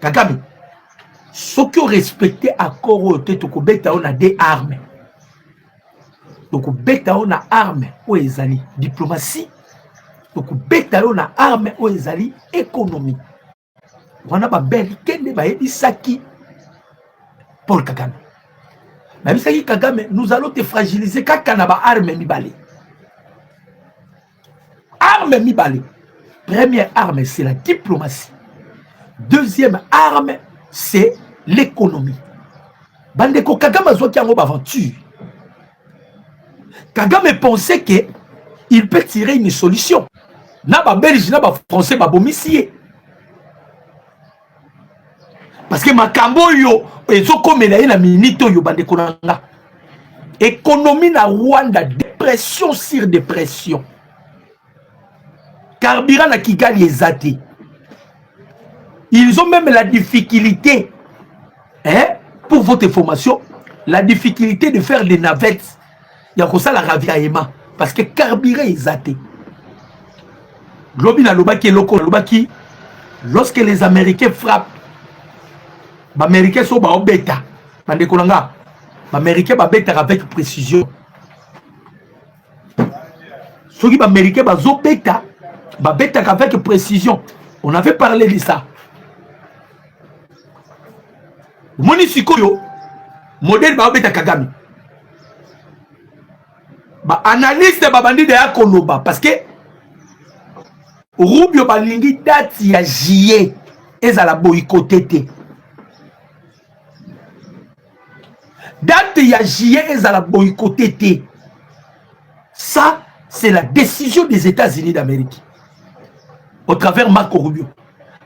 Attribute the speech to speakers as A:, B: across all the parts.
A: Kagame ceux qui ont respecté accord to beta on a des armes. Donc beta on a armes ou ezali diplomatie. Donc beta on a armes ou ezali économie. On a ba berikende ba ebisaki Paul Kagame. Même si Kagame, nous allons te fragiliser quand on a ba armes mibale. Armes mibale. Première arme, c'est la diplomatie. Deuxième arme, c'est l'économie. Bandeko Kagame a joué en aventure. Kagame pensait qu'il peut tirer une solution. Na ba Belge, na ba Français, ba bomisier. Parce que makambo yo, ezo komela na minito yo bandeko nanga. Économie na Rwanda, dépression sur dépression. Carburant na Kigali ezati. Ils ont même la difficulté, hein, pour votre information, la difficulté de faire des navettes. Il y a comme ça la ravitaillement. Parce que carburant ezati. Lobi na lobaki loko lobaki. Lorsque les Américains frappent, les Américains sont en bêta. Les Américains sont bêta avec précision. Ceux qui sont Américains sont bêta avec précision. On avait parlé de ça. Monisikoyo, modèle ba bêta Kagame. Ba analyste ba bandi de Yakoloba parce que Rubio balingi date ya juillet ezala boycotté. Date ya juillet ezala boycotté. Ça c'est la décision des États-Unis d'Amérique au travers Marco Rubio.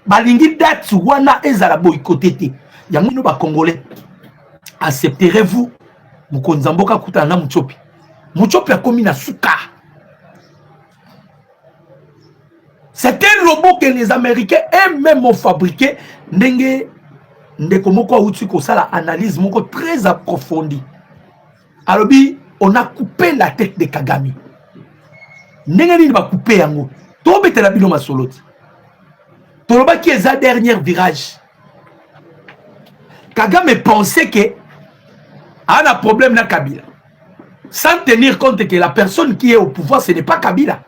A: Balingi date wana ezala boycotté. Yango ba Congolais. Accepterez-vous Mukonzamboka kutana Muchopi. Muchopi a commis na suka. C'est un robot que les Américains eux-mêmes ont fabriqué. Ça analyse très approfondie. Alors, on a coupé la tête de Kagame. On va couper yango. Tout est la biloma soloti. Tout le qui est sa dernière virage. Kagame pensait que a un problème na Kabila. Sans tenir compte que la personne qui est au pouvoir, ce n'est pas Kabila.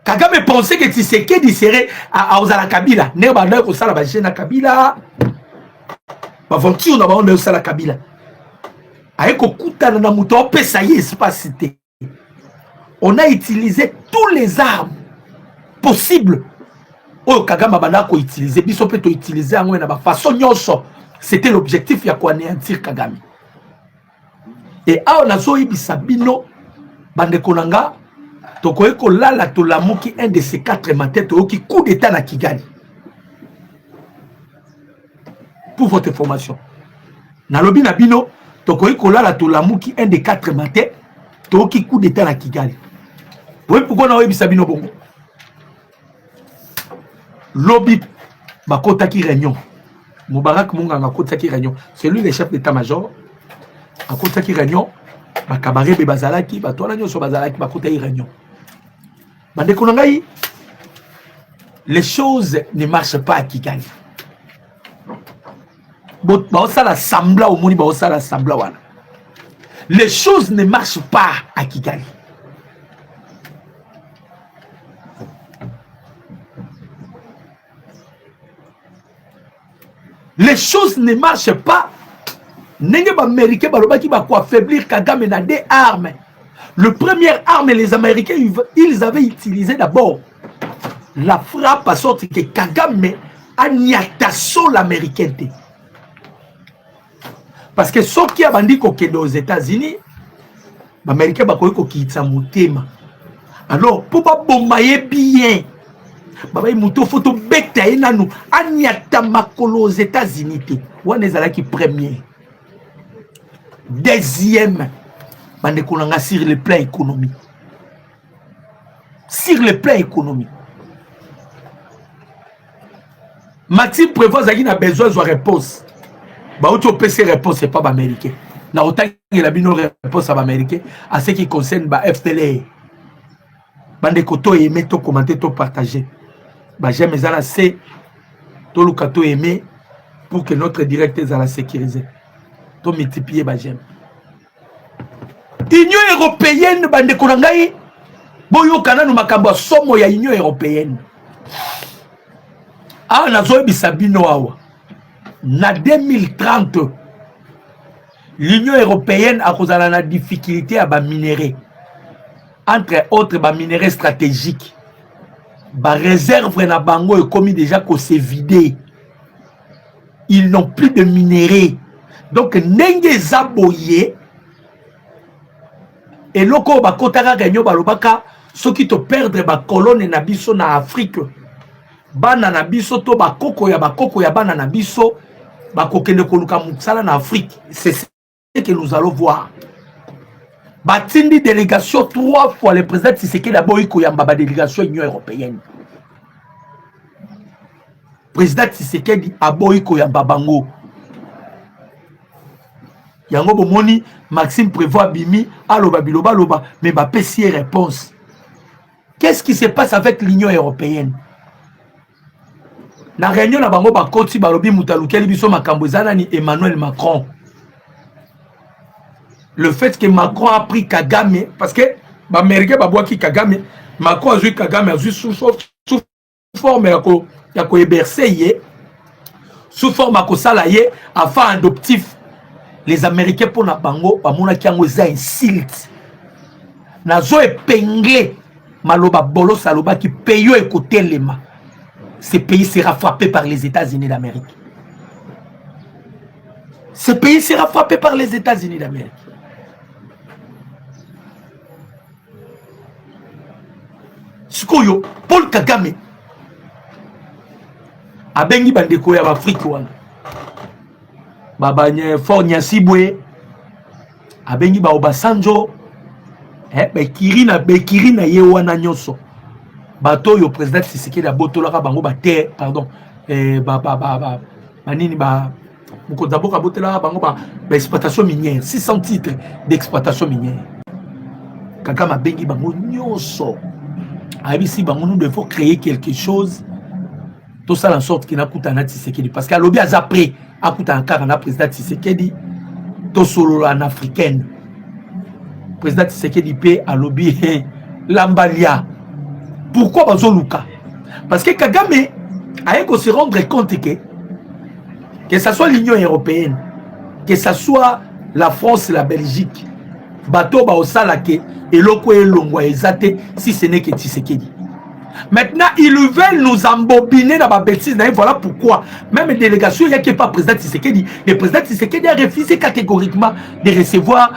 A: Kagame pensait que Tshisekedi serait à Ozala Kabila. Ne ba na ko sala ba jena Kabila. Ba aventure na ba on sala Kabila. Aiko kutana na muto pesa yi espacité. On a utilisé tous les armes possibles. Oh Kagame bana ko utiliser biso peut utiliser en na ba façon nyonso. C'était l'objectif ya ko anéantir Kagame. Et a on a zo ibisabino bande konanga Tokoeko lala tolamuki un de ces 4 matins qui coup d'état na Kigali. Pour votre information. Nalobi Nabino, Tokoeko lala tolamuki un des 4 matins qui coup d'état na Kigali. Oui, pourquoi on a eu Sabino Bongo? Lobby Bakota qui réunion. Moubarak Munganga Kota qui réunion. C'est lui le chef d'état-major. À Kota qui réunion. Bakabaré Bazalaki, Batola Nyo Bazalaki, Bakota qui réunion. Les choses ne marchent pas à Kigali. Les choses ne marchent pas à Kigali. Les choses ne marchent pas. Les Américains vont affaiblir Kagame dans des armes. Le premier arme, les Américains, ils avaient utilisé d'abord la frappe à sorte que Kagame a niatasso l'américain. Parce que ce qui a dit aux États-Unis, les Américains ont dit qu'ils alors, pour ne pas bombayer bien, il faut bêter nous aux États-Unis. On est qui premier. Deuxième. Sur le plan économique. Sur le plan économique. Maxime Prévost a besoin de réponse. Auto PC réponse, c'est pas américain. Na autant qu'il a une réponse à américain à ce qui concerne la FTLA. Bande koto aimer to commenter to partager. J'aime ça c'est tout le cateau aimé pour que notre direct soit la sécurisé. Tout multiplier ba j'aime. Union européenne bande konangai boyo kana no makambo somo ya Union européenne. Ah nazo bisabino awa. Na 2030 l'Union européenne a causé la difficulté à minerais. Entre autres minerais stratégiques. Ba réserve na bango est commis déjà qu'on s'est vidé. Ils n'ont plus de minerais. Donc nenge zaboye et loko ba kotaka ganyo balobaka ceux qui te perdre ba colonne na biso na Afrique. Bana na biso to ba koko ya bana na biso ba kokende koluka mutsala na Afrique. C'est ce que nous allons voir. Batindi délégation 3 fois le président Tshisekedi d'abord koyamba ba délégation Union européenne. Président Tshisekedi aboyi koyamba bango. Yango bomoni Maxime prévoit bimi aloba biloba loba mais ba pesi réponse. Qu'est-ce qui se passe avec l'Union européenne? Na réunion na bango ba koti balobi mutalukeli biso makambo ezana ni Emmanuel Macron. Le fait que Macron a pris Kagame parce que ba américain ba boaki Kagame, Macron a joué Kagame a joué sous forme ya ko héberger sous forme à ko salaye afin adoptif. Les Américains pour na bango ba mona kiango za insulte. Na zo épinglé maloba bolo saloba qui payo écouter lema. Ce pays sera frappé par les États-Unis d'Amérique. Ce pays sera frappé par les États-Unis d'Amérique. Sikoyo, Paul Kagame abengi bandeko ya Afrique wana. Baba Fort Nyasibwe abengi ba Obasanjo bekiri na ye wana nyoso. Bato yo président Tshisekedi abotolaka bango ba terre pardon manini ba mukonza boka botelaka bango ba exploitation minière 600 titres d'exploitation minière. Kagame abengi bango nyoso. Abisi bango nous devons créer quelque chose tout ça en sorte qu'il n'a coûté na Tshisekedi parce que lobby a après a coûté encore na président Tshisekedi to solo en africaine. Président Tshisekedi paie à lobby Lambalia. Pourquoi Bazoluka? Parce que Kagame a se rendre compte que ce soit l'Union européenne, que ce soit la France et la Belgique, bateau ba osala ke eloko elongwa ezate si ce n'est que Tshisekedi. Maintenant, ils veulent nous embobiner dans ma bêtise. Voilà pourquoi même les délégations, il n'y a pas président Tshisekedi. Le président Tshisekedi a refusé catégoriquement de recevoir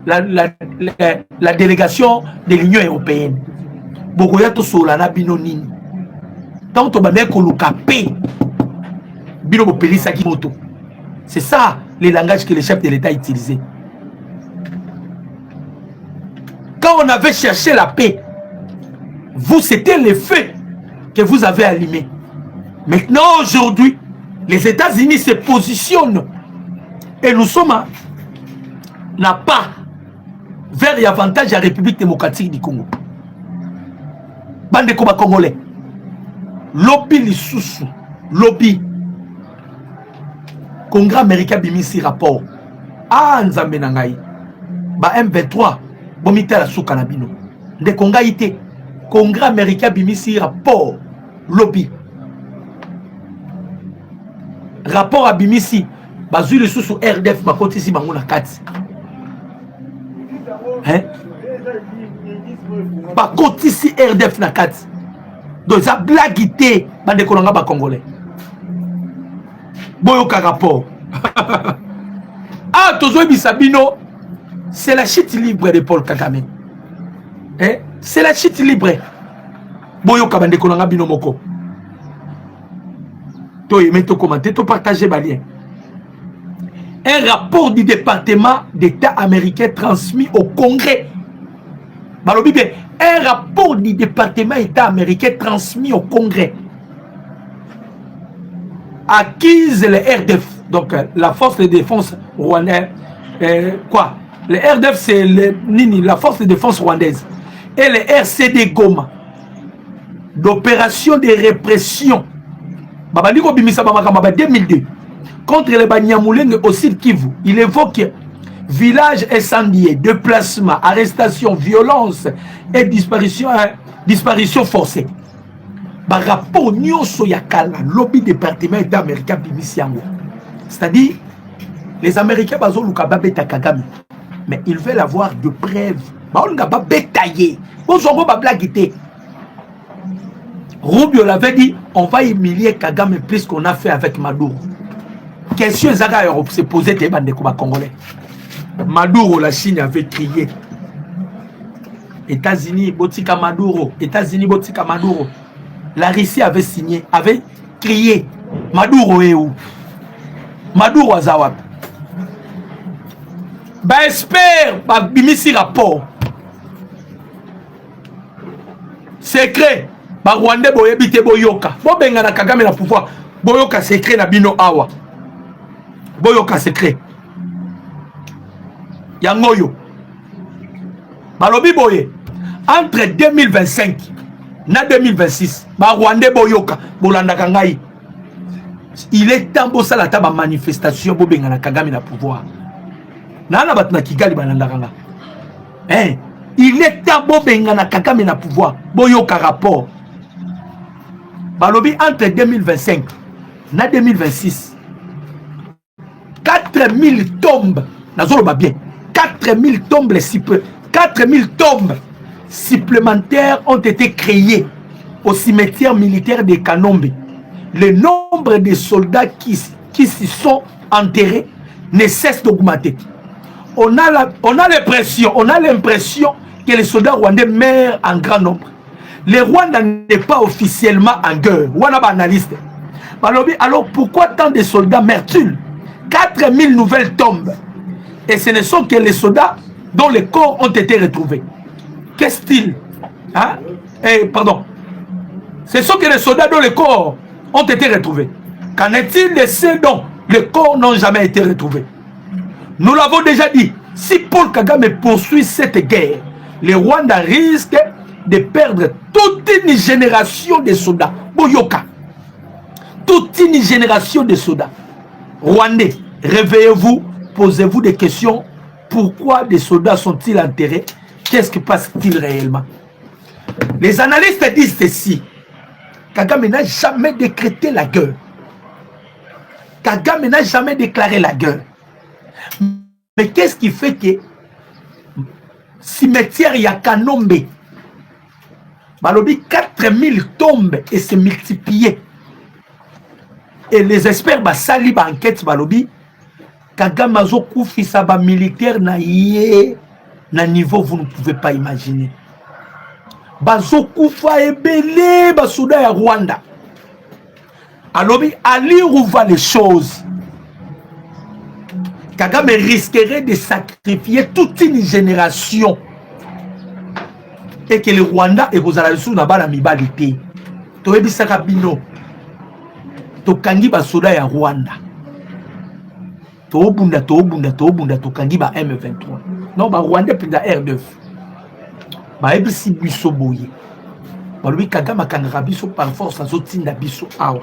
A: la délégation de l'Union européenne. Bogoyato solana bino nini. Tant to bande ko lukape. Bino bopelisa ki moto. C'est ça le langage que le chef de l'État utilisait. Quand on avait cherché la paix, vous c'était le feu que vous avez allumé. Maintenant aujourd'hui, les États-Unis se positionnent et nous sommes n'a pas vers l'avantage de la République démocratique du Congo. Bande koba congolais. Lobby lisusu. Lobby. Congrès américain bimisi rapport. Ah nzambe na ngai. Ba M23 bomita la souka na bino. De konga ite. Congrès américain bimisi rapport. Lobby. Rapport à bimisi. Bazui lisusu RDF bakoti si bango na kati. Hein? Ba koti si RDF na kati. Donc ça blaguité bande kolanga ba congolais. Boyo ka rapport. Ah tozo bisabino, c'est la chute libre de Paul Kagame. Hein? C'est la chute libre. Boyo ka bande kolanga bino moko. To aimer to commenter, to partager ba lien. Un rapport du département d'État américain transmis au Congrès. Balobi bien, un rapport du département d'État américain transmis au Congrès accuse le RDF, donc la force de défense rwandaise. Quoi? Le RDF c'est la force de défense rwandaise et le RCD Goma d'opération de répression Babandiko Bimisa Bamakamba 2002 contre les Banyamulenge au Sud Kivu. Il évoque village incendié, déplacement, arrestation, violence et disparition forcée. Par rapport au Yakala, lobby département d'État américain Bimisiango. C'est-à-dire, les Américains bazo Lukababeta Kagame, mais ils veulent avoir de preuves. On va bétailler. Bonjour, on blaguer. Rubio l'avait dit, on va humilier Kagame plus qu'on a fait avec Maduro. Question Zaga s'est posée des bandes de Congolais. Maduro, la Chine avait crié. États-Unis, Botika Maduro. États-Unis, Botika Maduro. La Russie avait signé, avait crié. Maduro est où? Maduro Azawab. Bah, espère, bah, bimisi rapport. Secret. Bah, Rwanda, boyebite boyoka. Bo benga na Kagame na pouvoir. Boyoka secret na bino awa. Boyoka secret. Yangoyo. Balobi boye. Entre 2025 na 2026. Ba Rwanda boyoka. Bolanda kangai. Il est temps de faire la manifestation pour benga na Kagame na pouvoir. Nana batna Kigali balanda kanga. Hein? Il est temps de benga na Kagame na pouvoir. Boyoka rapport. Balobi entre 2025 na 2026. 4000 tombes, bien, 4000 tombes, 4000 tombes supplémentaires ont été créées au cimetière militaire de Kanombe. Le nombre de soldats qui s'y sont enterrés ne cesse d'augmenter. On a l'impression que les soldats rwandais meurent en grand nombre. Le Rwanda n'est pas officiellement en guerre. Alors pourquoi tant de soldats meurent-ils? 4000 nouvelles tombes. Et ce ne sont que les soldats dont les corps ont été retrouvés. Qu'est-il? Hein? Pardon. Ce sont que les soldats dont les corps ont été retrouvés. Qu'en est-il de ceux dont les corps n'ont jamais été retrouvés? Nous l'avons déjà dit. Si Paul Kagame poursuit cette guerre, le Rwanda risque de perdre toute une génération de soldats. Boyoka. Toute une génération de soldats. Rwandais, réveillez-vous, posez-vous des questions. Pourquoi des soldats sont-ils enterrés? Qu'est-ce qui passe-t-il réellement? Les analystes disent ceci. Kagame n'a jamais décrété la guerre. Kagame n'a jamais déclaré la guerre. Mais qu'est-ce qui fait que cimetière Yakanombe, Balobi 4000 tombes et se multiplier? Et les experts basali ba enquête balobi Kagame azo koufisa ba militaire na yé na niveau vous ne pouvez pas imaginer. Bazo koufa ebele ba souda ya Rwanda. Alobi ali rouva les choses. Kagame risquerait de sacrifier toute une génération et que le Rwanda et vous allez sous na bala mibalité. Toyebi sakabino. Tokangi ba soda ya Rwanda. Tobunda tokangi ba M23. Non, ba Rwanda penda R9. Ba ebisi biso boye. Ba lui Kagame kangaka biso par force azotinda biso awa.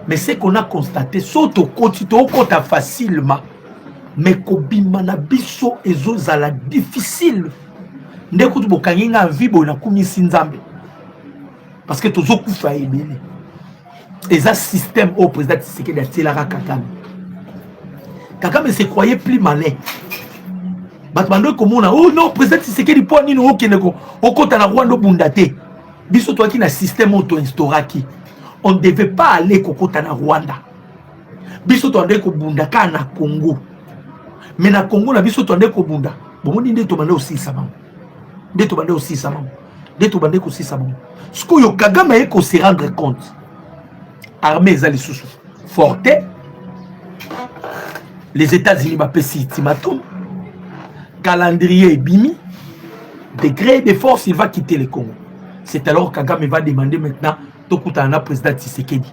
A: Mais c'est qu'on a constaté soto kota facilement. Mais kobima na biso ezozala difficile. Ndeko tu bokangi nga vibo na kumisi nzambe. Parce que tozo kufa ebele. Et ça système au président Tshisekedi a tiré Kagame. Kagame se croyait plus malin. Batmando comme on a oh non président Tshisekedi pour ni no okeneko okota na Rwanda bundate. Biso toi qui na système auto instauraki. On ne devait pas aller kokota na Rwanda. Biso toi ndeko bundaka na Congo. Mais na Congo na biso toi ndeko bunda. Bon on dit to bande aussi ça maman. Ndeto bande aussi ça maman. Ndeto bande aussi ça maman. Ce que yo Kagame eko se rendre compte. Armée Zali Soussou forte. Les États-Unis m'appellent ultimatum. Calendrier Bimi. Degré de force, il va quitter le Congo. C'est alors que Kagame va demander maintenant Tokutana président Tshisekedi.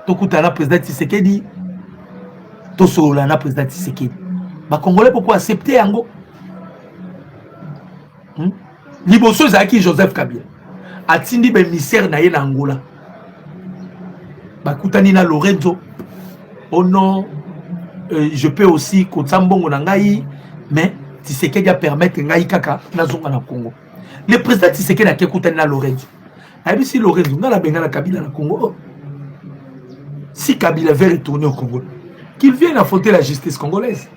A: Tokutana président Tshisekedi. Tosolana président Tshisekedi. Les Congolais pourquoi accepter Ango? Liboso Zaki Joseph Kabila. atindi bémissaire na ye na Angola. Bakutani na Lorenzo. Oh non, je peux aussi Kotsambongo na ngai, mais Tshisekedi a permettre ngai kaka na zonga na Congo. Le président Tshisekedi a kutani na Lorenzo. Ayebi si Lorenzo ngala benga na Kabila na Congo. Oh. Si Kabila veut retourner au Congo, qu'il vienne affronter la justice congolaise.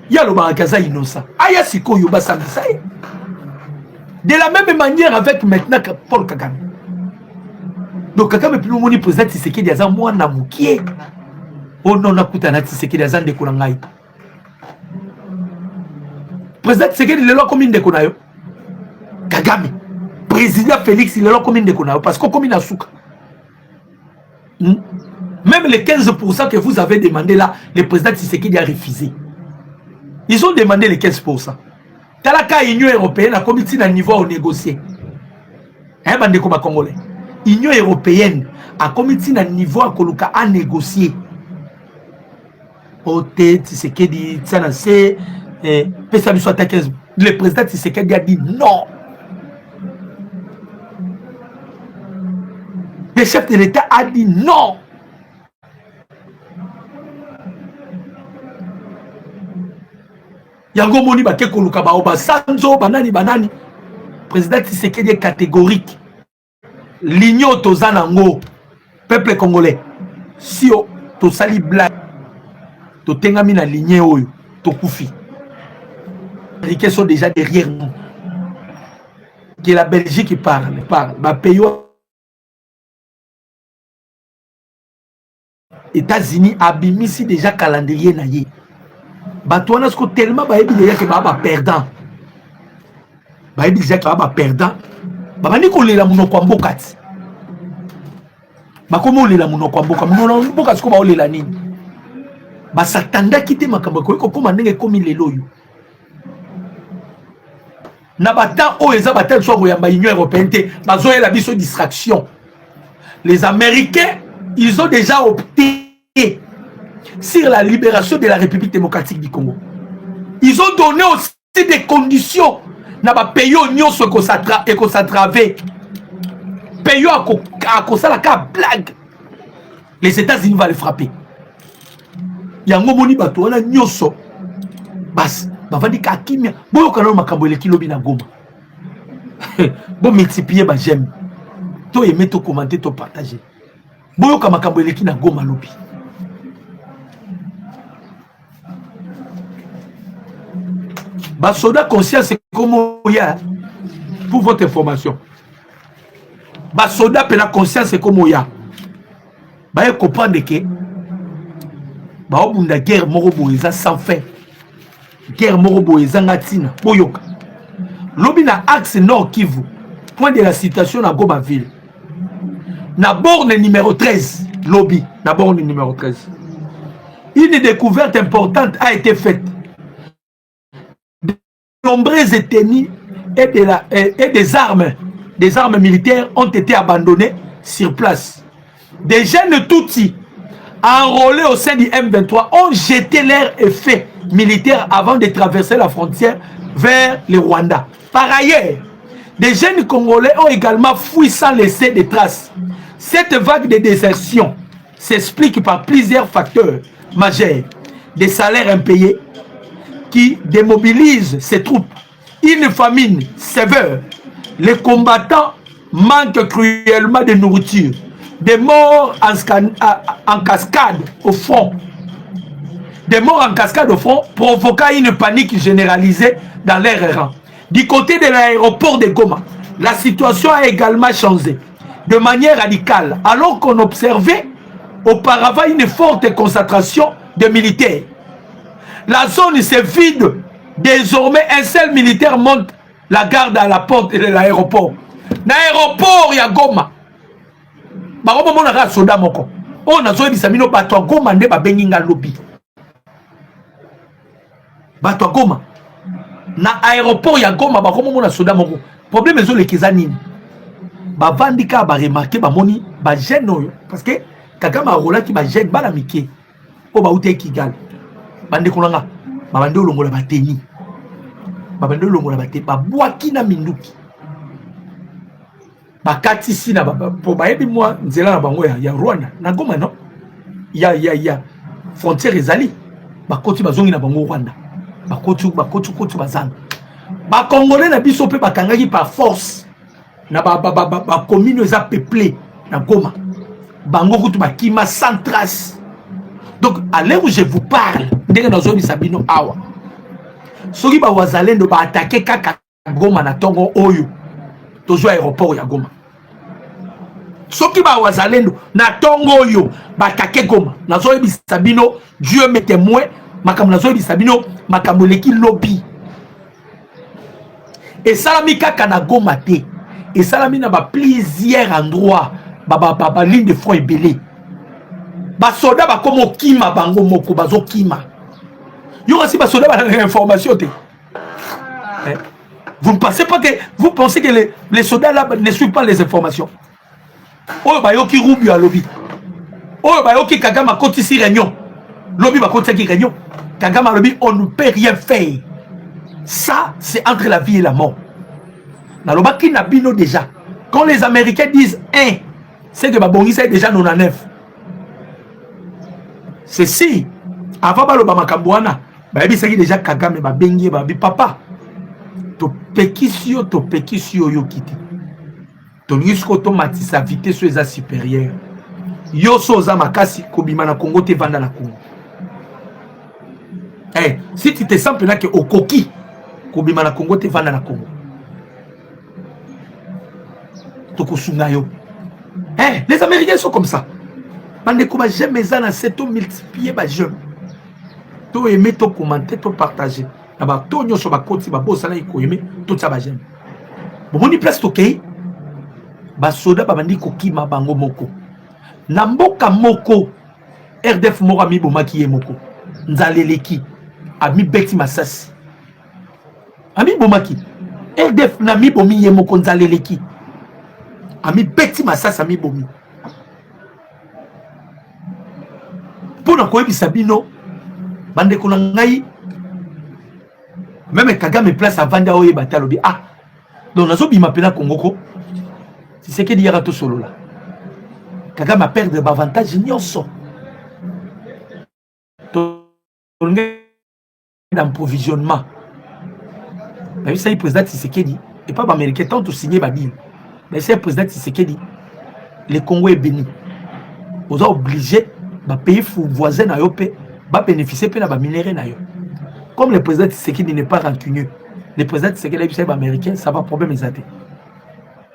A: Ya lo barakaza innocent. Aya siko yoba sambisa. De la même manière avec maintenant Paul Kagame. Donc Kagame plus moni président Tshisekedi aza mwana mukie. Oh non nakutana Tshisekedi aza ndeko na ngai. Président Tshisekedi le loi commune ndeko na yo. Kagame. Président Félix il est là commune ndeko na yo parce que commune na souka. Même les 15% que vous avez demandé là, le président Tshisekedi a refusé. Ils ont demandé les 15%. Talaka Union européenne a commis à niveau à négocier. Hein, bande comme Congolais. Union européenne a commis à niveau à négocier. Ote Tshisekedi, Tsanase, Pesabi soit à 15. Le président Tshisekedi a dit non. Le chef de l'État a dit non. Yango moni bake koluka ba obasanzo banani banani. Président Tshisekedi est catégorique. L'union tozanango peuple congolais. Si o to sali blague to tengami na lignée oyo to kufi. Les qui sont déjà derrière nous. Que la Belgique parle. Ba pays États-Unis abimisi déjà calendrier na ye. Batouana sko tellement baebi déjà que ba perdant. Baebi déjà que ba perdant. Babani ko lela munoko mboka ti. Ba komo lela munoko mboka. Munoko mboka sko ba olela nini. Ba satanda kite makambo ko koma ndenge komi lelo yo. Na batan o eza batan so ko yamba Union européenne te bazoye la biso distraction. Les Américains, ils ont déjà opté sur la libération de la République démocratique du Congo. Ils ont donné aussi des conditions. Na ba pays union ce que ça travé. Pays à cause la blague. Les États-Unis vont les frapper. Yango moni bato wana nyoso. Bas, ba vandi ka kimia. Boyo kana makambo le kilo bina goma. Bon multiplier ba j'aime. To aimer to commenter to partager. Boyo ka makambo le kina goma lobi. Ba soda conscience comme ya pour votre information. Ba soda pe la conscience comme ya. Ba comprendre que ba obunda guerre moko boyeza sans fin. Guerre moko boyeza ngatina boyoka. Lobi na axe Nord Kivu. Point de la situation na Goma ville. Na borne numéro 13, lobby, na borne numéro 13. Une découverte importante a été faite. De nombreuses tenues et des armes militaires ont été abandonnées sur place. Des jeunes Tutsis enrôlés au sein du M23 ont jeté leur effet militaire avant de traverser la frontière vers le Rwanda. Par ailleurs, des jeunes Congolais ont également fui sans laisser de traces. Cette vague de désertion s'explique par plusieurs facteurs majeurs. Des salaires impayés qui démobilisent ces troupes, une famine sévère, les combattants manquent cruellement de nourriture, des morts en cascade au front. Des morts en cascade au front provoquant une panique généralisée dans leurs rangs. Du côté de l'aéroport de Goma, la situation a également changé de manière radicale, alors qu'on observait auparavant une forte concentration de militaires. La zone se vide. Désormais, un seul militaire monte la garde à la porte de l'aéroport. L'aéroport, il y a Goma. Baromo monaka soda moko. On a zoé bisamino bato Goma nde ba benginga lobby. Bato Goma. Na aéroport ya Goma baromo mona soda moko. Problème ezo lekeza nini? Ba vandika ba remarquer ba moni ba jeune oyo parce que Kagame rola ki ba jeune bana mike. O ba uté Kigali. Bande kolanga. Ba bande olongola ba teni. Ba bande olongola ba te ba bwaki na minduki. bakati si na po bayebi moi nzela na bango ya Rwanda na Goma non ya frontière ezali bakoti bazongi na bango Rwanda bakoti bazana ba congolais na biso pe bakangaki par force na ba commune eza peuplé na Goma bango kutu bakima sans trace. Donc à l'heure où je vous parle ndenge nazo bisabino awa soki ba wazalendo ba attaquer kaka Goma na tongo oyo tozo aéroport ya Goma. Soki ba wazalendo na tongo oyo ba attaquer Goma nazo bisabino Dieu me témoin makambo nazo bisabino makambo leki lobby. Et salami kaka na Goma te. Et salami na ba plusieurs endroits ba ligne de front ebelé. Ba soda ba komo kima bango moko bazo kima. Yo aussi ba soda ba information te. Vous ne pensez pas que vous pensez que les soldats là ne suivent pas les informations. Oh ba yo ki Rubio à lobby. Oh ba yo ki Kagame koti si réunion. Lobby ba koti ki réunion. Kagame lobby on ne peut rien faire. Ça c'est entre la vie et la mort. Na lobaki na bino déjà. Quand les Américains disent 1, c'est que Babongi c'est déjà 99. C'est si avant baloba makambwana, ba yebisaki déjà Kagame ba bengi ba bi papa. To pekisio yo kiti. To risque automatisa vitesse eza supérieure. Yo soza makasi kobima na Congo te vanda na Congo. Eh, si tu te sens pena que okoki kobima na Congo te vanda na Congo. Tokosunga yo. Eh, les Américains sont comme ça. Bande ko ba jamais ça na seto multiplier ba jeune. To aimer, to commenter, to partager. Naba to nyoso ba koti ba bosa na iko aimer, to tsa ba jeune. Bomoni place to kei. Ba soda ba bandi ko kima bango moko. Na mboka moko RDF moko ami bomaki ye moko. Nzaleleki ami beti masasi. Ami bomaki RDF na mi bomi ye moko nzaleleki. Ami beti masasi ami bomi. Pour na koyebisa bino bande ko na ngai même Kagame place avant d'aoye batalobi ah donc nazo bima pena Kongoko si c'est que diara to solo là Kagame a perdre avantage nyonso to d'approvisionnement mais ça le président Tshisekedi et pas américain tant de signer ba deal mais c'est le président Tshisekedi le Congo est béni vous êtes obligé ba pays voisin na yo pe ba bénéficier pe na ba minerai na yo. Comme le président Tshisekedi n'est pas rancunieux, le président Tshisekedi est américain, ça va problème exact.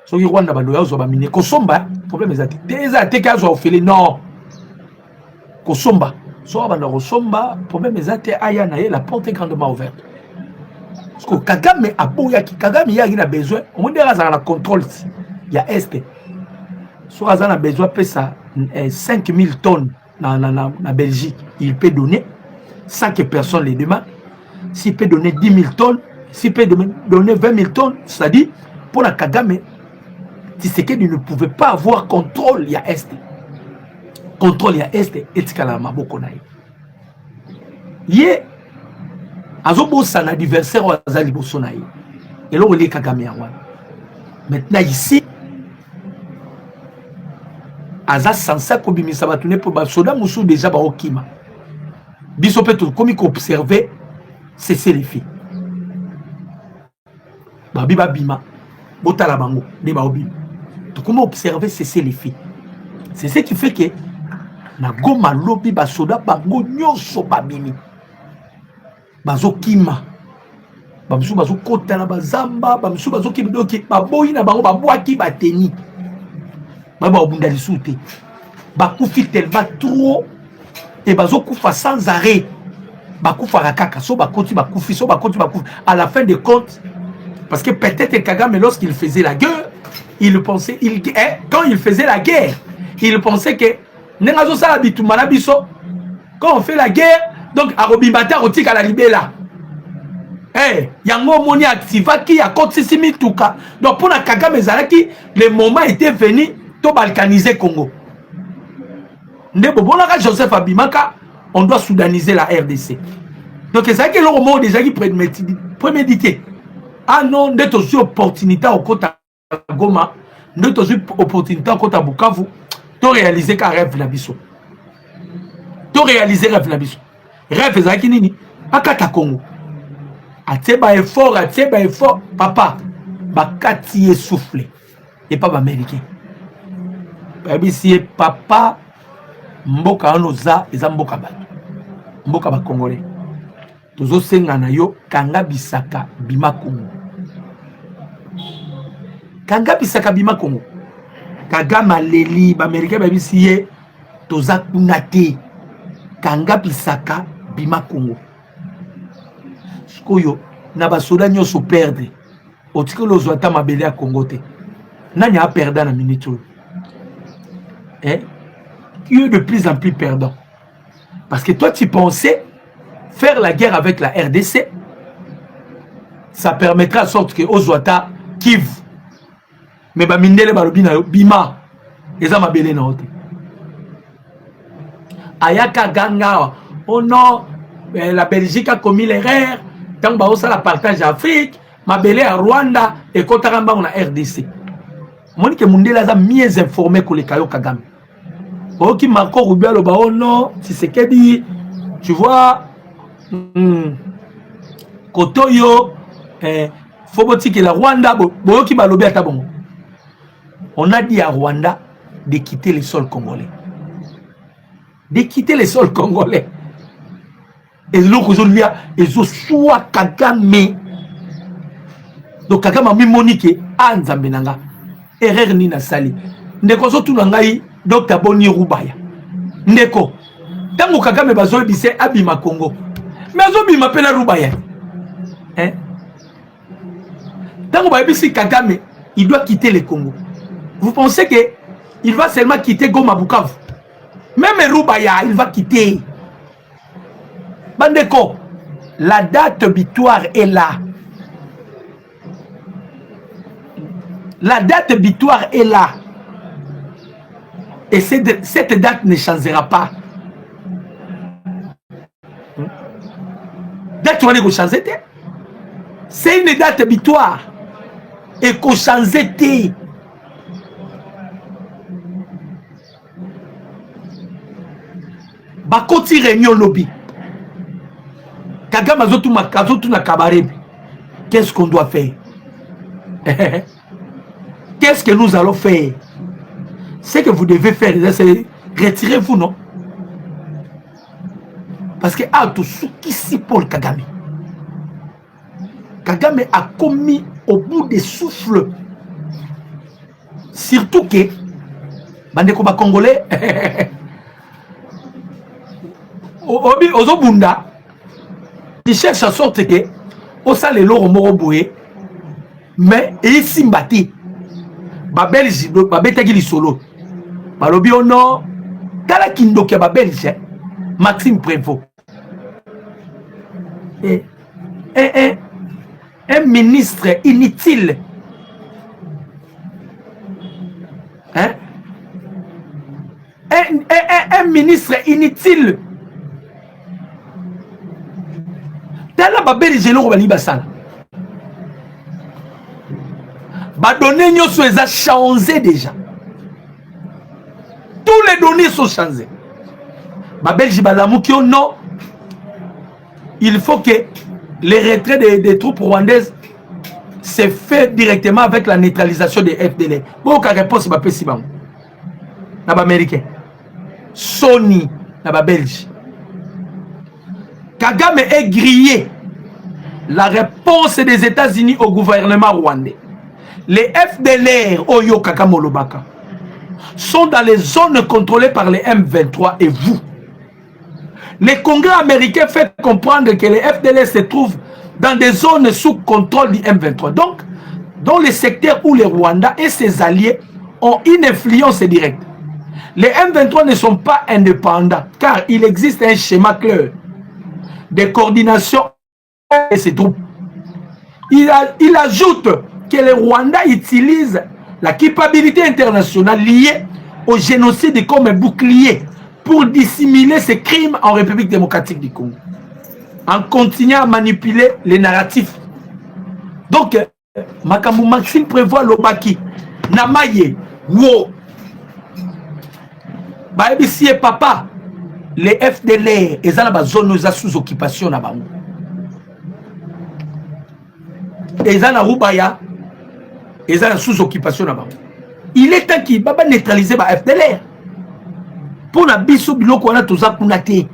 A: So y Rwanda ba loya zo ba minerai kosomba problème exact. Déjà te ka zo ofele non. Kosomba, so ba na kosomba problème exact aya na la porte est grandement ouverte. Parce que Kagame a boya ki Kagame ya a besoin, on dirait ça la contrôle ya est. So a besoin pe ça 5000 tonnes na Belgique, il peut donner sans que personne les demande. S'il peut donner 10 000 tonnes, s'il peut donner 20 000 tonnes, c'est-à-dire pour la Kagame, Tshisekedi ne pouvait pas avoir contrôle, il y a Est. Contrôle, il y a Est, et Tsikala Maboko Naï. Yé, Azobo son adversaire au Azali Bosonaï. Et là, on est Kagame. Maintenant, ici, Aza sansa kobimisa batune pour basoda musu déjà ba okima. Biso peut comme observer cesser les filles. Babi babima botala bango de ba obi. To comment observer cesser les filles. C'est ce qui fait que na Goma lobi basoda bango nyonso babimi. Bazo kima. Bamsu bazo kota na bazamba, bamsu bazo kibidoki baboyi na bango babwaki bateni. Baba obunda lisute bakufi tellement trop et bazokufa sans arrêt bakufa rakaka so bakoti bakufi so bakoti bakufi à la fin de compte parce que peut-être Kagame lorsqu'il faisait la guerre il pensait quand il faisait la guerre il pensait que nengazo sala bitumana biso quand on fait la guerre donc arobimata otika la libela yango moni activaki ya kotisi mituka donc pour na Kagame zalaki le moment était venu to balkaniser Congo. Ndebobonaka Joseph Abimaka, on doit soudaniser la RDC. Donc c'est ça que le moment déjà qui prémédité. Ah non, d'être aussi opportunité au côté Goma Nous avons eu l'opportunité quand à Bukavu de réaliser qu'un rêve na biso. De réaliser rêve na biso. Rêve ezaki nini? Akata Congo. Ateba effort, papa. Bakati essoufflé. Et pas américain. Si papa mboka onoza eza mboka bato. Mboka ba congolais. Tozo senga na yo kanga bisaka bima Congo. Kanga bisaka bima Congo. Kagama leli ba américain ba bisiye toza kunate. Kanga bisaka bima Congo. Skoyo na ba soda nyoso perdre. Otiko lo zwata mabele ya Congo te. Nani a perdre na minute. Qui est de plus en plus perdant. Parce que toi tu pensais faire la guerre avec la RDC, ça permettra à sorte que Ozwata Kiv, mais ba mindele balobi na bima, eza mabele na hote. Ayaka ganga, oh non, la Belgique a commis l'erreur, tant ba osa la partage Afrique, mabele à Rwanda et kotaramba na RDC. Monique Mundela a mieux informé que les Kayo Kagame. Ok, Marco Rubio le oh non, si c'est qu'elle dit, tu vois. Kotoyo, Foboti que la Rwanda, Boyoki Balobi Atabongo. On a dit à Rwanda de quitter les sols congolais. De quitter les sols congolais. Et l'autre, ils ont soit Kagame. Donc Kagame a mis Monique Anzambenanga. Erreur Nina Sali. Ndeko Sotu Nangai, Dr. Boni Rubaya. Ndeko. Tango Kagame Bazoe Bise Abima Congo. Mais Azobi m'appelle Rubaya. Hein? Tant que Kagame, il doit quitter le Congo. Vous pensez qu'il va seulement quitter Goma Bukavu? Même Rubaya, il va quitter. Bandeko, la date butoir est là. La date butoir est là. Et cette date ne changera pas. Date tu vas changer. C'est une date butoir. Et qu'on change. Bakoti réunion lobby. Kagame Azotu na kabarebi. Qu'est-ce qu'on doit faire? Qu'est-ce que nous allons faire? Ce que vous devez faire, c'est retirez-vous, non? Parce que Atusuki Paul Kagame. Kagame a commis au bout des souffles. Surtout que Bandeko ba Congolais Ozobunda il cherche à sorte que Osa le loro moroboué mais et simbati ba Belge ba betaki li solo balobi ono tala kindoki ba Belge Maxime Prévost un ministre inutile. Hein? Un ministre inutile. Tala babeli jelo bali basala. Ba données nyoso eza changé déjà. Tous les données sont changées. Ba Belgique balamukio non. Il faut que les retraits des troupes rwandaises se fait directement avec la neutralisation des FDL. Bon, qu'à réponse, c'est si bon. N'a pas américain. Sony, n'a pas belge. Kagame est grillé. La réponse des États-Unis au gouvernement rwandais. Les FDLR, Oyo Kagame Olobaka, sont dans les zones contrôlées par les M23 et vous. Les congrès américains fait comprendre que les FDLR se trouvent dans des zones sous contrôle du M23. Donc, dans les secteurs où les Rwandais et ses alliés ont une influence directe. Les M23 ne sont pas indépendants car il existe un schéma clair de coordination de ces troupes. Il ajoute que les Rwandais utilisent la culpabilité internationale liée au génocide comme un bouclier pour dissimuler ces crimes en République démocratique du Congo, en continuant à manipuler les narratifs. Donc, Makambu Maxime Prévost Lobaki, na maye wo ba ebisi e papa les FDLR eza na ba zone eza sous occupation na bango eza na Rubaya eza na sous occupation na bango. Il est temps qu'il baba neutraliser ba FDLR pour na biso biloko wana toza kuna te.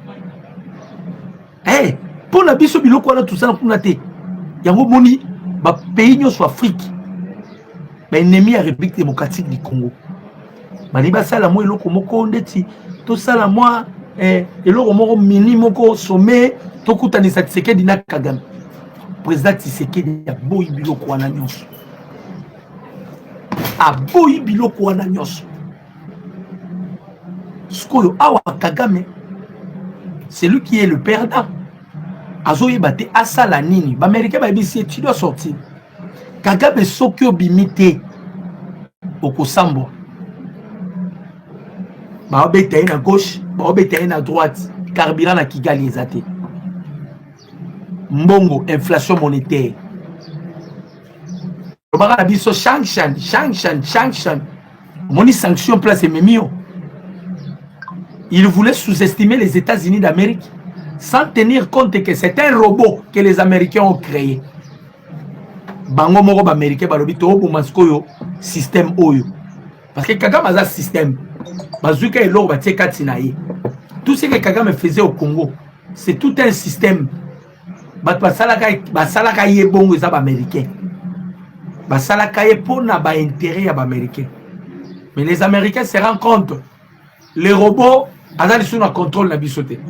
A: Pour na biso biloko wana toza kuna te. Yango moni ba pays nyonso Afrique ba ennemi ya République démocratique du Congo. Bali basala mo eloko moko ndeti to sala moi eloko moko mini moko sommet to kutanisa Tshisekedi na Kagame. Président Tshisekedi ya boyi biloko wana nyonso. A boyi biloko wana nyonso. Skoyo awa Kagame, c'est lui qui est le perdant. Azoye bate asala nini. Ba Américain ba ebisi tu dois sortir. Kagame soki obimite okosambo. Ba obeta na gauche, ba obeta na droite, carburant na Kigali ezate. Mbongo inflation monétaire. Obara biso sanction. Moni sanction place memio. Il voulait sous-estimer les États-Unis d'Amérique sans tenir compte que c'est un robot que les Américains ont créé. Bango moko ba américain balobi to bomaskoyo système oyo. Parce que Kagame a un système. Bazuka elo ba tieka tinaye. Tout ce que Kagame faisait au Congo, c'est tout un système. Basalaka ye bongo za ba américain. Basalaka ye pona ba intérêt ya ba américain. Mais les Américains se rendent compte les robots azali sous le contrôle na bisoté.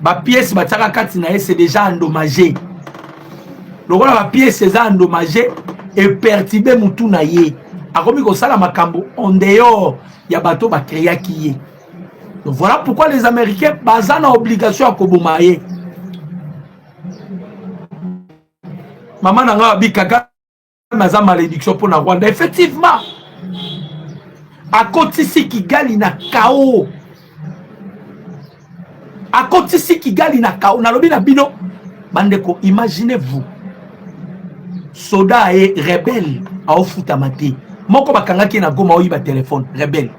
A: Ba pièce ba tsaka katinaye c'est déjà endommagé. Lokola ba pièce c'est endommagé et perturbé mutu na ye. Akomi ko sala makambo en dehors ya bato ba créa ki ye. Donc voilà pourquoi les Américains bazana obligation à koboma ye. Maman nanga bi Kagame maza malédiction pour na Rwanda. Effectivement. À côté si Kigali na KO. À côté si Kigali na KO. Na lobi na bino. Bandeko, imaginez-vous. Soda et rebelle à Ofutamate. Moko bakanga ki na Goma oyiba téléphone. Rebelle.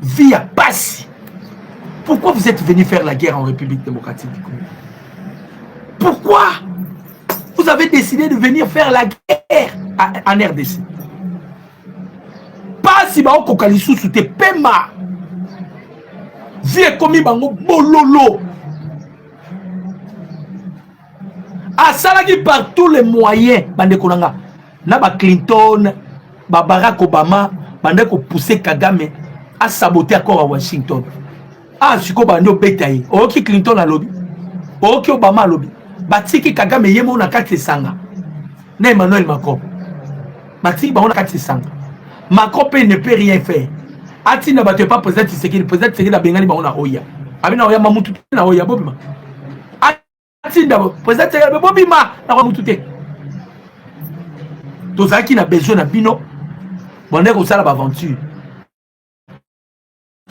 A: Via passe. Pourquoi vous êtes venu faire la guerre en République démocratique du Congo? Pourquoi vous avez décidé de venir faire la guerre en RDC? Pas si ba okokalisu sous te pema. Vie komi bango bololo. Asalaki par tous les moyens bande konanga. Na ba Clinton, ba Barack Obama, bande ko pousser Kagame à saboter accord à Washington. Ah siko bando betaye. Oki Clinton a lobby. Oki Obama a lobby. Batiki Kagame yemo na kati sanga. Na Emmanuel Macron. Batiki ba on na kati sanga. Macron ne peut rien faire. Ati na batte pas président Tshisekedi na bengani ba on na Oya. Abina Oya mamutu na Oya bobima. Ati na président Tshisekedi bobima na mamutu te. Tozaki na besoin na bino. Bonne ko sala ba aventure.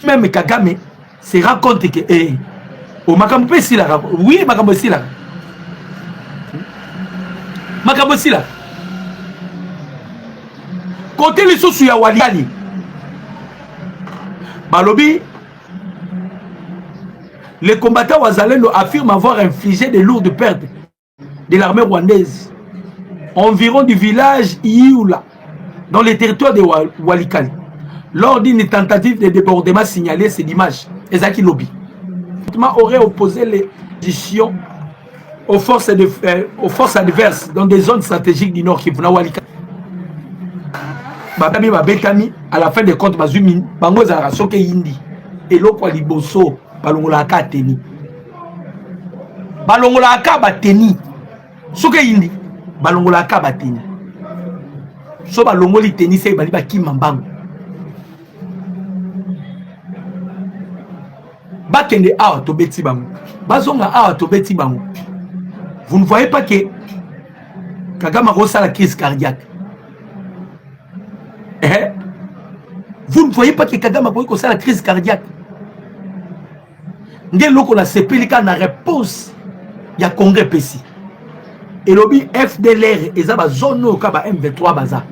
A: Même Kagame se rend compte que au makambo pesi la. Oui, makambo pesi la. Makambo pesi la. Côté les sous ya Walikali. Balobi, les combattants Wazalendo affirment avoir infligé de lourdes pertes de l'armée rwandaise environ du village Ioula dans les territoires de Walikali lors d'une tentative de débordement signalée ce dimanche. Ezaki Lobby aurait opposé les positions aux forces adverses dans des zones stratégiques du Nord Kivu na Walikali. Babami babetami à la fin des comptes bazumi bango za soke yindi eloko liboso balongola ka teni bateni soke yindi balongola ka bateni so balongoli teni se bali bakima mbango bakende awa to beti bango bazonga awa to beti bango. Vous ne voyez pas que Kagame a la crise cardiaque? Vous ne voyez pas que Kagame a la crise cardiaque? Ndé loko la CPLK na réponse ya Congrès PC. Et lobby FDLR et zaba zone au kaba M23 baza.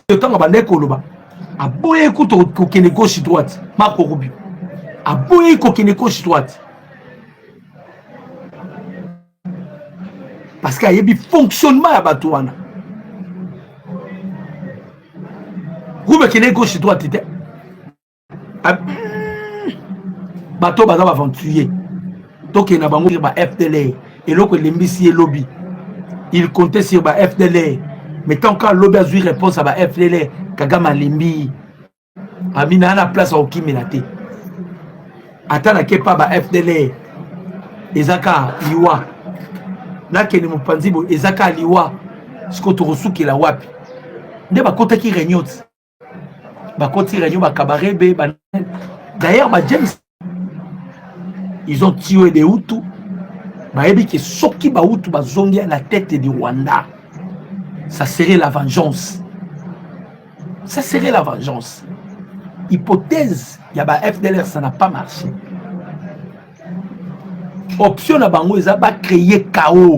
A: le temps abandé koloba aboye kuto kokene gauche droite Marco Rubio aboye kokene gauche droite parce qu'il y a un fonctionnement à Batouana. Rubio kene gauche droite était bateau bazaba aventurier donc il y a un FDLR et l'autre l'embisi lobby il comptait sur ba FDLR mais tant que lobby a eu réponse à ba FDLR Kagame limbi amina na place au kimelate atana ke pa ba FDLR ezaka liwa na kene mopanzibo ezaka liwa siko to rosuki la wapi nde bakota ki réunion bakoti réunion ba kabarebe ba d'ailleurs ba James ils ont tué des Hutus bayebi ke soki ba Hutu bazongi à la tête du Rwanda ça serait la vengeance. Ça serait la vengeance. Hypothèse, il y a ba FDLR, ça n'a pas marché. Option à Bango, ils ont créé chaos.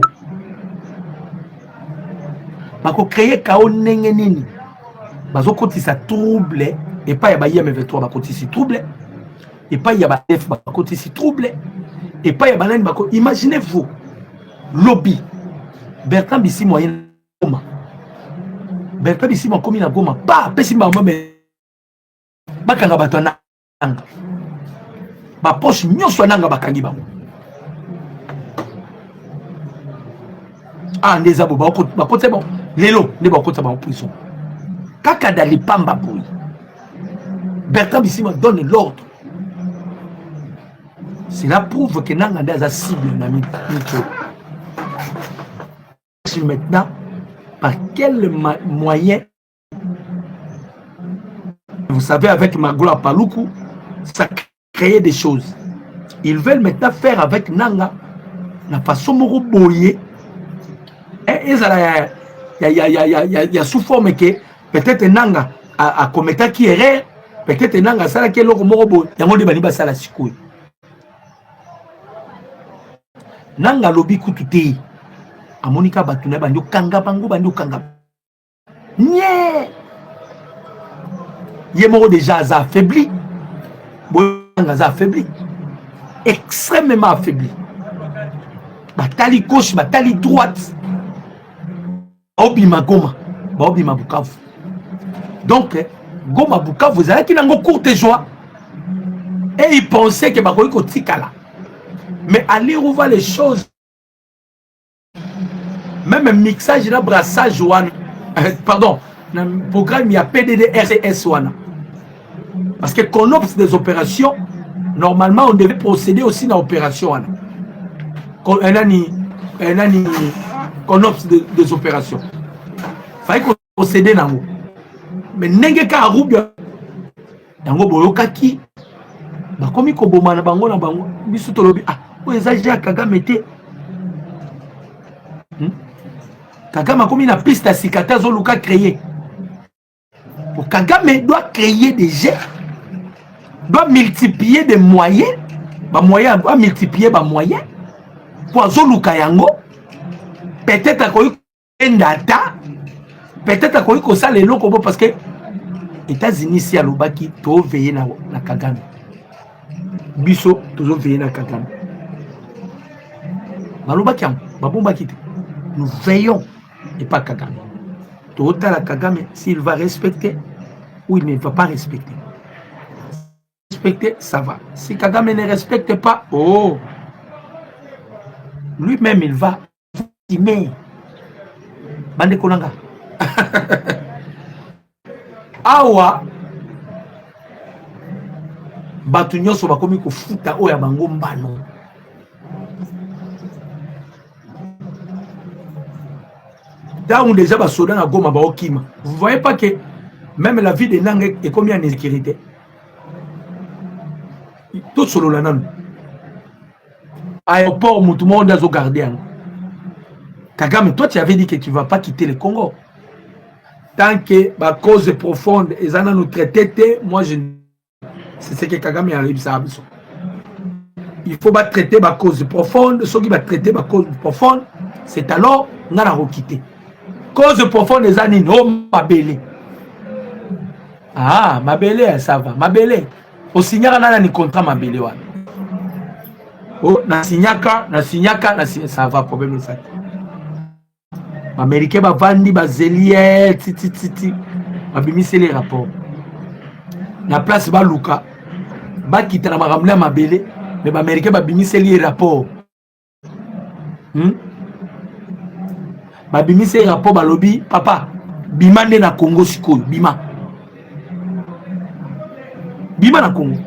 A: Bako créer chaos nengenini. Bazo koti ça trouble et pas y a ba IM23 bako si trouble et pas y a ba F bako si trouble et pas y a ba nani bako. Imaginez-vous lobby Bertrand Bisi moyen Bertrand Bisi mo komi na Goma pas pesi mama mais bakanga batana ba poche nyoso nanga bakangi bango ah ndeza bo ba kote bon lelo ne ba kote ba en prison kaka dali pamba boy Bertrand Bisi me donne l'ordre. Cela prouve que nanga ndaza cible na mito maintenant par quel moyen. Vous savez, avec Magoula Paloukou, ça crée des choses. Ils veulent maintenant faire avec Nanga, la façon moro boyer. Et il y a sous forme que peut-être Nanga a commis qui erreur, peut-être Nanga ça qui est l'autre moro boy. Il y a mon débat ça la sikoué. Nanga lobby koututé. A Monica Batuna banyo kanga bango banyo kanga. Nye. Yemoro déjà affaibli. Boyanga affaibli. Extrêmement affaibli. Batali gauche, batali droite. Obima Goma. Obima Bukavu. Donc, Goma Bukavu, vous avez qui n'ont courte joie. Et ils pensaient que Bakoy Kotikala. Mais à lire où va les choses. Même un mixage, un brassage, pardon, dans le programme, il y a PDD, RCS. Parce que CONOPS des opérations, normalement, on devait procéder aussi dans l'opération. CONOPS des opérations. Il fallait qu'on procédait dans l'eau. Mais n'est-ce qu'à Roubia, dans le Bolokaki, comme il y a un bango, il y a un Kagame. Kagame a comme une piste à cicatrice Zoluka créé. Kagame doit créer des jets, doit multiplier des moyens, doit multiplier des moyens pour Zoluka Yango. Peut-être à quoi il data, peut-être à quoi il ça les locaux parce que États-Unis si à l'Obaki, tout veiller na Kagame. Biso, toujours veiller na Kagame. Malobaki, Babombaki. Nous veillons et pas Kagame. Total à Kagame, s'il va respecter ou il ne va pas respecter. Respecter, ça va. Si Kagame ne respecte pas, oh, lui-même il va aimer. Bande Konanga. Awa, Batunyo soba komi ko futa oya bango mbano. Où déjà les soldats à Goma Baokima. Vous ne voyez pas que même la vie de Nang est comme en insécurité. Tout solo la nan. Aéroport, tout le monde est au gardien. Kagame, toi tu avais dit que tu ne vas pas quitter le Congo. Tant que la cause est profonde, et ça nous traiter, moi je. C'est ce que Kagame a réussi à faire. Il faut pas traiter la cause profonde. Ceux qui vont traiter la cause profonde, c'est alors qu'on a quitter. Cause profonde des années, non, ma belle. Ah, mabele, ça va. Mabele. Au signaka nana ni contrat mabele wana. Oh, na signaka, ça va, problème ça. Américain ba vandi ba zelie titi. Babimise les rapports. Na place ba luka. Ba kitana maramla mabele, mais ba américain babimise les rapports. Babimise les rapports ba lobby, papa, bima nde na Congo sikoyo, bima. Bima na Congo.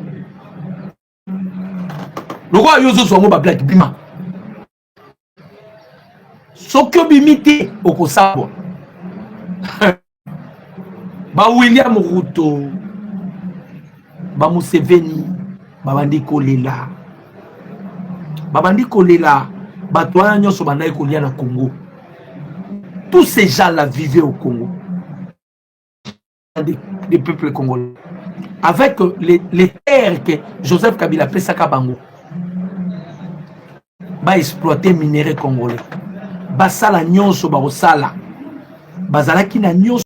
A: Loko yozo so mo ba black bima. Sokyo bimite okosabo. Ba William Ruto, ba Museveni, babandi kolela. Babandi kolela, batwana nyoso banda kolia na Congo. Tous ces gens-là vivaient au Congo. Des peuples congolais. Avec les terres que Joseph Kabila Pesaka Bango. Ba exploiter minerais congolais. Basala nyonso ba osala. Bazala ki na nyonso